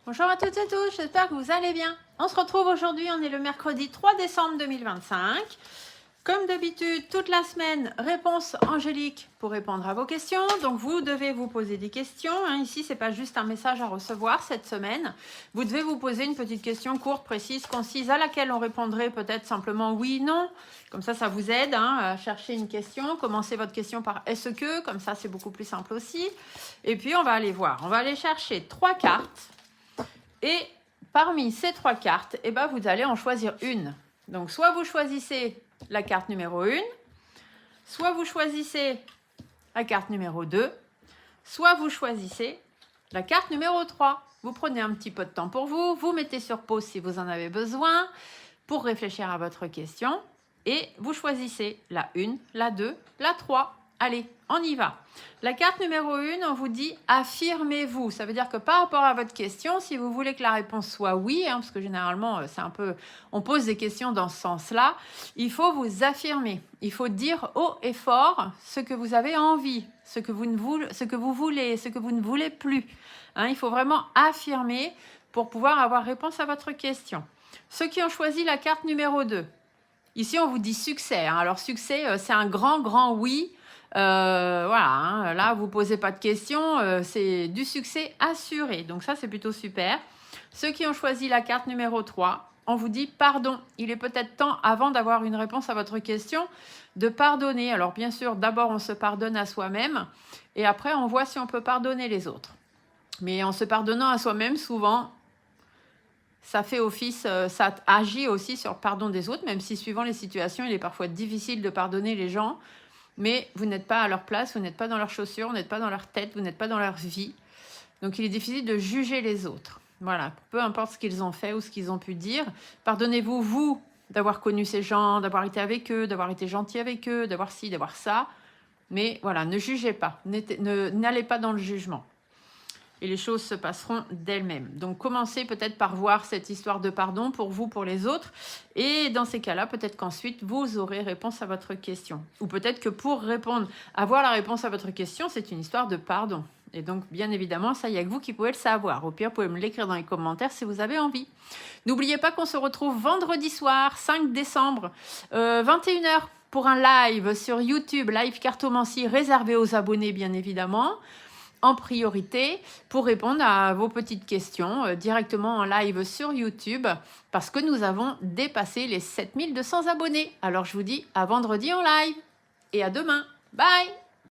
Bonjour à toutes et tous, j'espère que vous allez bien. On se retrouve aujourd'hui, on est le mercredi 3 décembre 2025. Comme d'habitude, toute la semaine, réponse angélique pour répondre à vos questions. Donc vous devez vous poser des questions. Ici, ce n'est pas juste un message à recevoir cette semaine. Vous devez vous poser une petite question courte, précise, concise, à laquelle on répondrait peut-être simplement oui, non. Comme ça vous aide à chercher une question. Commencez votre question par est-ce que, comme ça c'est beaucoup plus simple aussi. Et puis on va aller voir. On va aller chercher 3 cartes. Et parmi ces 3 cartes, vous allez en choisir une. Donc, soit vous choisissez la carte numéro 1, soit vous choisissez la carte numéro 2, soit vous choisissez la carte numéro 3. Vous prenez un petit peu de temps pour vous, vous mettez sur pause si vous en avez besoin pour réfléchir à votre question et vous choisissez la 1, la 2, la 3. Allez, on y va. La carte numéro 1, on vous dit affirmez-vous. Ça veut dire que par rapport à votre question, si vous voulez que la réponse soit oui, parce que généralement, c'est un peu, on pose des questions dans ce sens-là, il faut vous affirmer. Il faut dire haut et fort ce que vous avez envie, ce que vous voulez, ce que vous ne voulez plus. Il faut vraiment affirmer pour pouvoir avoir réponse à votre question. Ceux qui ont choisi la carte numéro 2, ici on vous dit succès. Alors succès, c'est un grand oui. Là vous posez pas de questions, c'est du succès assuré, donc ça c'est plutôt super. Ceux qui ont choisi la carte numéro 3, on vous dit pardon. Il est peut-être temps, avant d'avoir une réponse à votre question, de pardonner. Alors bien sûr, d'abord on se pardonne à soi-même et après on voit si on peut pardonner les autres. Mais en se pardonnant à soi-même, souvent ça fait office, ça agit aussi sur le pardon des autres, même si suivant les situations, il est parfois difficile de pardonner les gens. Mais vous n'êtes pas à leur place, vous n'êtes pas dans leurs chaussures, vous n'êtes pas dans leur tête, vous n'êtes pas dans leur vie. Donc il est difficile de juger les autres. Voilà, peu importe ce qu'ils ont fait ou ce qu'ils ont pu dire. Pardonnez-vous, vous, d'avoir connu ces gens, d'avoir été avec eux, d'avoir été gentil avec eux, d'avoir ci, d'avoir ça. Mais voilà, ne jugez pas, n'allez pas dans le jugement. Et les choses se passeront d'elles-mêmes. Donc commencez peut-être par voir cette histoire de pardon pour vous, pour les autres. Et dans ces cas-là, peut-être qu'ensuite, vous aurez réponse à votre question. Ou peut-être que pour répondre, avoir la réponse à votre question, c'est une histoire de pardon. Et donc, bien évidemment, ça, il n'y a que vous qui pouvez le savoir. Au pire, vous pouvez me l'écrire dans les commentaires si vous avez envie. N'oubliez pas qu'on se retrouve vendredi soir, 5 décembre, 21h, pour un live sur YouTube, live cartomancie réservé aux abonnés, bien évidemment, en priorité pour répondre à vos petites questions directement en live sur YouTube parce que nous avons dépassé les 7200 abonnés. Alors je vous dis à vendredi en live et à demain. Bye!